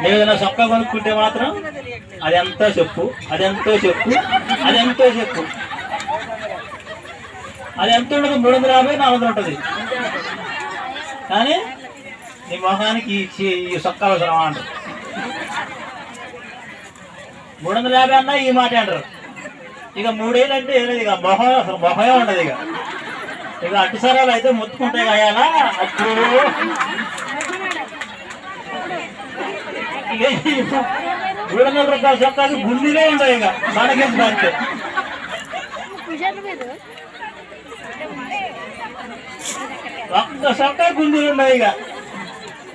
ఏదైనా చొక్కా కొనుక్కుంటే మాత్రం అదెంతో చెప్పు, అదెంతో చెప్పు, అదెంతో చెప్పు. అది ఎంత ఉండదు, 350, 400 ఉంటుంది. కానీ నీ మొహానికి ఈ చొక్కా అవసరం అంటారు. 350 అన్నా ఈ మాట అంటారు. ఇక 3 ఏళ్ళు అంటే ఏం లేదు, ఇక మొహం అసలు మొహమే ఉండదు. ఇక అటు సరాలు అయితే మొత్తుకుంటాయి కాయాలా అప్పుడు. ఇక 300 రూపాయల చొక్కాకి గుండీలే ఉండవు. ఇక మనకేంటే ఒక్క చొక్కా గుండీలు ఉండవు. ఇక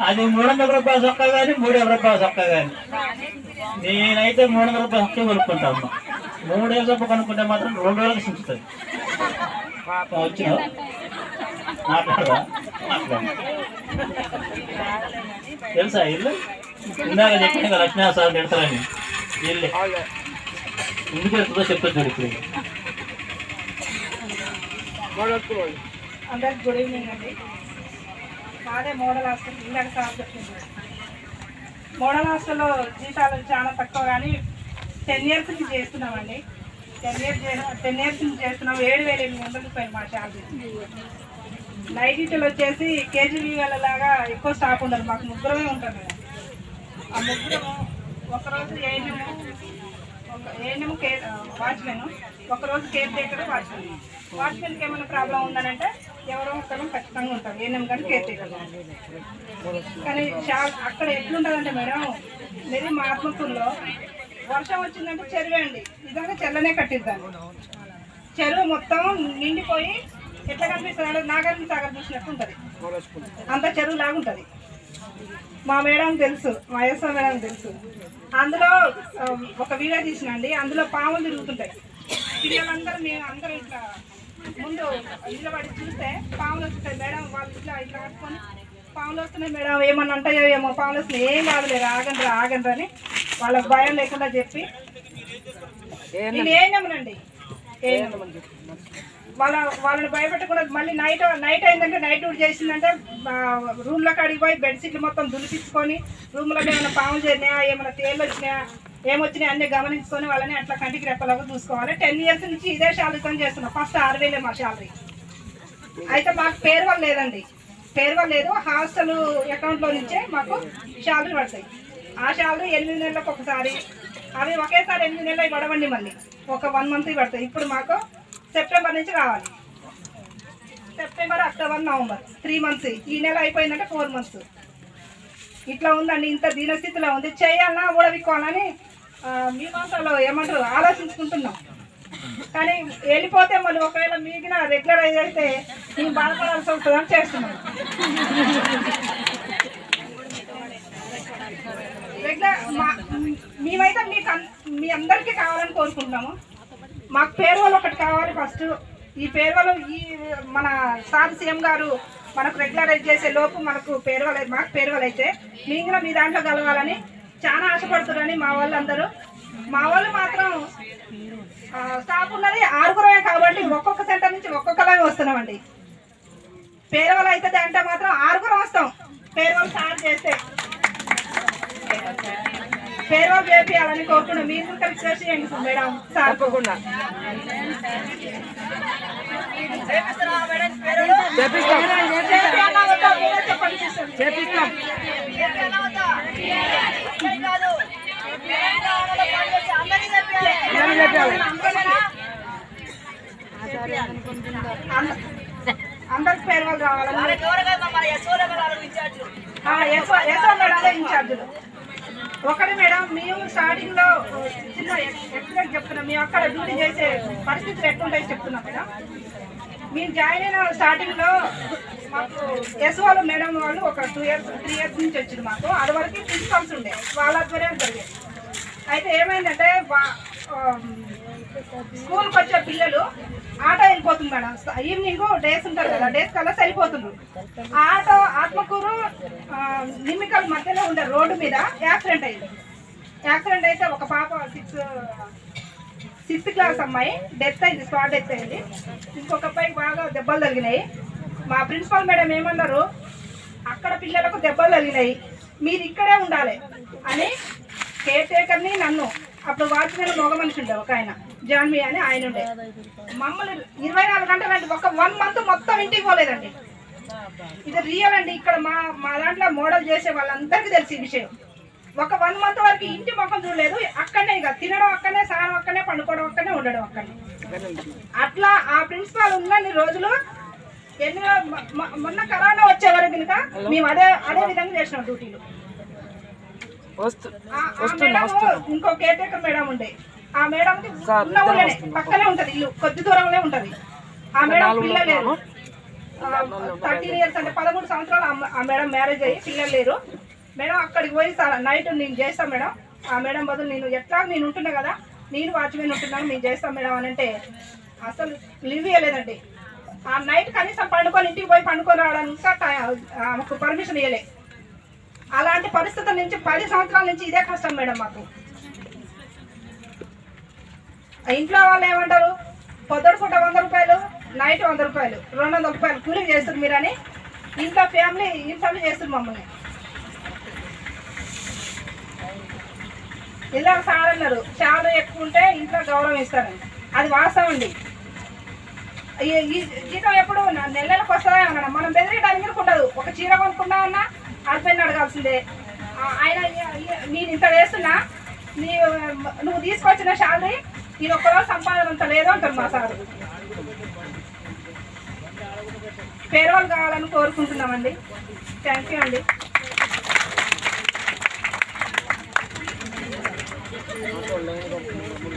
అది 300 రూపాయల చొక్కా కానీ 350 రూపాయల చొక్కా కానీ. నేనైతే 300 రూపాయల చొక్కా కొనుక్కుంటా అమ్మా. 3 చొక్క కొనుక్కుంటే మాత్రం 2 రోజులకు సించుతుంది. వచ్చిన మాట్లాడదా తెలుసా ఇల్లు ఇందాక చెప్పిన లక్ష్మీసారి పెడతారని ఇల్లు ఎందుకు వెళ్తుందో చెప్తా చూడు. ఇప్పుడు అందరికి గుడ్ ఈవినింగ్ అండి. మాదే మోడల్ హాస్టల్. ఇందాక సార్ చెప్పింది మోడల్ హాస్టల్లో జీతాలు చాలా తక్కువ, కానీ 10 years నుంచి చేస్తున్నామండి. 10 years నుంచి చేస్తున్నాం. 7,800 రూపాయలు మా శాలరీ. నైట్ డ్యూటీలు వచ్చేసి కేజీబీ వాళ్ళలాగా ఎక్కువ స్టాఫ్ ఉండదు, మాకు ముగ్గురమే ఉంటాం కదా. ఆ ముగ్గురము ఒకరోజు ఏఎన్ఎం వాచ్మెన్, ఒకరోజు కేర్ టేకర్ వాచ్మెన్. వాచ్మెన్కి ఏమైనా ప్రాబ్లం ఉందనంటే ఎవరో ఒకరు ఖచ్చితంగా ఉంటారు, ఏఎన్ఎం కానీ కేర్ టేకర్. కానీ అక్కడ ఎట్లుంటుందంటే మేడం, మీరు మా ఆత్మకూరులో వర్షం వచ్చిందంటే చెరువే అండి. నిజంగా చెల్లనే కట్టిద్దాం. చెరువు మొత్తం నిండిపోయి ఎట్లా కనిపిస్తుంది అంటే నాగార్జున సాగర్ చూసినట్టు ఉంటుంది. అంత చెరువు లాగుంటుంది. మా మేడం తెలుసు, మా ఎస్ఆర్ మేడం తెలుసు. అందులో ఒక వీడియో తీసినండి. అందులో పాములు తిరుగుతుంటాయి. పిల్లలందరూ మేము అందరూ ఇట్లా ముందు నిలబడి చూస్తే పాములు వస్తుంటాయి. మేడం వాళ్ళు ఇట్లా ఇట్లా కట్టుకొని పాములు వస్తున్నాయి మేడం, ఏమన్నా ఉంటాయో ఏమో, పాములు వస్తున్నాయి, ఏం కాదులేదు, ఆగండి అని వాళ్ళకి భయం లేకుండా చెప్పి నేను ఏనమ్మనండి. వాళ్ళని భయపెట్టకుండా మళ్ళీ నైట్ అయిందంటే నైట్ డ్యూటీ చేసిందంటే రూమ్లోకి అడిగి పోయి బెడ్షీట్లు మొత్తం దులిపించుకొని రూమ్లోకి ఏమైనా పాములు చేరినాయా, ఏమైనా తేళ్ళు వచ్చినాయా, ఏమొచ్చినాయి అన్నీ గమనించుకొని వాళ్ళని అట్లా కంటికి రెప్పలాగా చూసుకోవాలి. 10 years నుంచి ఇదే శాలరీతో చేస్తున్నాం. ఫస్ట్ 6,000 మా శాలరీ. అయితే మాకు పేరువల్ లేదండి, పేరువల్ లేదు. హాస్టల్ అకౌంట్లో నుంచే మాకు శాలరీ పడతాయి. ఆ శాలరీ 8 నెలలకు ఒకసారి, అవి ఒకేసారి 8 నెలలు పడవండి, మళ్ళీ ఒక 1 month పడతాయి. ఇప్పుడు మాకు సెప్టెంబర్ నుంచి రావాలి. September, October, November 3 months. ఈ నెల అయిపోయిందంటే 4 months. ఇట్లా ఉందండి. ఇంత దీనస్థితిలో ఉంది. చేయాలన్నా ఊడవిక్కోవాలని మీమాంసలో ఏమంటారు ఆలోచించుకుంటున్నాం. కానీ వెళ్ళిపోతే మళ్ళీ ఒకవేళ మిగిలిన రెగ్యులరైజ్ అయితే మేము బాధపడాల్సి వస్తుందని చేస్తున్నాం. మేమైతే మీ అందరికీ కావాలని కోరుకుంటున్నాము. మాకు పేరువల్ ఒకటి కావాలి ఫస్ట్. ఈ పేరువల్ మన సార్ సీఎం గారు మనకు రెగ్యులరైజ్ చేసే లోపు మాకు పేరువల్ అయితే మిగిలిన మీ దాంట్లో కలవాలని చాలా ఆశపడుతున్నారని మా వాళ్ళందరూ. మా వాళ్ళు మాత్రం స్టాఫ్ ఉన్నది 6 కాబట్టి ఒక్కొక్క సెంటర్ నుంచి ఒక్కొక్కలాగా వస్తున్నామండి. పేరువల్ అవుతుంది అంటే మాత్రం 6 వస్తాం. పేరువల్ సార్ చేస్తే పేరువల్ చేయాలని కోరుకున్నాం. మీరు రిక్వెస్ట్ చేయండి మేడం సార్. తప్పకుండా అందరికి పేరువల్ రావాలని ఇన్ఛార్జులు ఒకటి మేడం. మేము స్టార్టింగ్ లో చిన్న ఎక్స్పీరియన్స్ చెప్తున్నాం. మేము అక్కడ డ్యూటీ చేసే పరిస్థితులు ఎట్లుంటాయో చెప్తున్నాం మేడం. మేము జాయిన్ అయిన స్టార్టింగ్ లో మాకు ఎస్ఓలు మేడం వాళ్ళు ఒక 3 years నుంచి వచ్చింది. మాకు అది వరకు ప్రిన్సిపల్స్ ఉండే, వాళ్ళ ఆధ్వర్యం జరిగేది. అయితే ఏమైందంటే స్కూల్కి వచ్చే పిల్లలు ఆటో వెళ్ళిపోతుంది మేడం. ఈవినింగ్ డేస్ ఉంటారు కదా, డేస్ కల్లా వెళ్ళిపోతున్నారు. ఆటో ఆత్మకూరు నిమ్మికల్ మధ్యలో ఉండే రోడ్డు మీద యాక్సిడెంట్ అయింది. యాక్సిడెంట్ అయితే ఒక పాప 6th class అమ్మాయి డెత్ అయింది, స్పాట్ డెత్ అయింది. ఇంకొక అబ్బాయికి బాగా దెబ్బలు తగిలినాయి. మా ప్రిన్సిపల్ మేడం ఏమన్నారు, అక్కడ పిల్లలకు దెబ్బలు తగిలినాయి, మీరు ఇక్కడే ఉండాలి అని కేర్ టేకర్ని నన్ను అప్పుడు వాచ్మెన్ మగ మనిషి ఉండే ఒక ఆయన జాన్వి అని ఆయన ఉండే మమ్మల్ని 24 గంటలు అంటే ఒక 1 మంత్ మొత్తం ఇంటికి పోలేదండి. ఇది రియల్ అండి. ఇక్కడ మా దాంట్లో మోడల్ చేసే వాళ్ళందరికీ తెలిసి ఈ విషయం. ఒక 1 మంత్ వరకు ఇంటి ముఖం చూడలేదు. అక్కడనే ఇక తినడం అక్కడనే, స్నానం అక్కడనే, పండుకోవడం అక్కడనే, ఉండడం అక్కడనే. అట్లా ఆ ప్రిన్సిపాల్ ఉన్నన్ని రోజులు మొన్న కరోనా వచ్చే వరకు కనుక మేము అదే విధంగా చేసినాం డ్యూటీలు. ఇంకో కేర్ టేకర్ మేడం ఉండే. ఆ మేడం ఉన్న ఊళ్ళనే పక్కనే ఉంటది, ఇల్లు కొద్ది దూరంలో ఉంటది. ఆ మేడం పిల్లలు లేరు. 13 years అంటే 13 సంవత్సరాలు ఆ మేడం మ్యారేజ్ అయ్యి పిల్లలు లేరు. మేడం అక్కడికి పోయి నైట్ నేను చేస్తాను మేడం. ఆ మేడం బదులు నేను ఉంటున్నా కదా, నేను వాచ్మెన్ ఉంటున్నాను, నేను చేస్తాను మేడం అని అంటే అసలు లీవ్ ఇవ్వలేదండి. ఆ నైట్ కనీసం పండుకొని ఇంటికి పోయి పండుకొని రావడానికి ఆమెకు పర్మిషన్ ఇవ్వలే. అలాంటి పరిస్థితుల నుంచి 10 సంవత్సరాల నుంచి ఇదే కష్టం మేడం మాకు. ఇంట్లో వాళ్ళు ఏమంటారు, పొద్దుడు పూట 100 రూపాయలు, నైట్ 100 రూపాయలు, 200 రూపాయలు కూలీ చేస్తారు మీరని ఇంట్లో ఫ్యామిలీ ఇన్సల్ట్ చేస్తారు మమ్మల్ని. ఇలా సార్ అన్నారు శాలరీ ఎక్కువ ఉంటే ఇంట్లో గౌరవం ఇస్తారని. అది వాస్తవం అండి. ఈ జీతం ఎప్పుడు నెలలకు వస్తుందా అన్నా మనం బెదిరియడానికి ఉండదు. ఒక చీర కొనుక్కున్నామన్నా హస్బెండ్ అడగాల్సిందే. ఆయన నేను ఇంత వేస్తున్నా, నువ్వు తీసుకొచ్చిన శాలరీ నేను ఒక్కరోజు సంపాదన అంత లేదు అంటారు మా సార్. ఫేర్వెల్ కావాలని కోరుకుంటున్నామండి. థ్యాంక్ యూ అండి.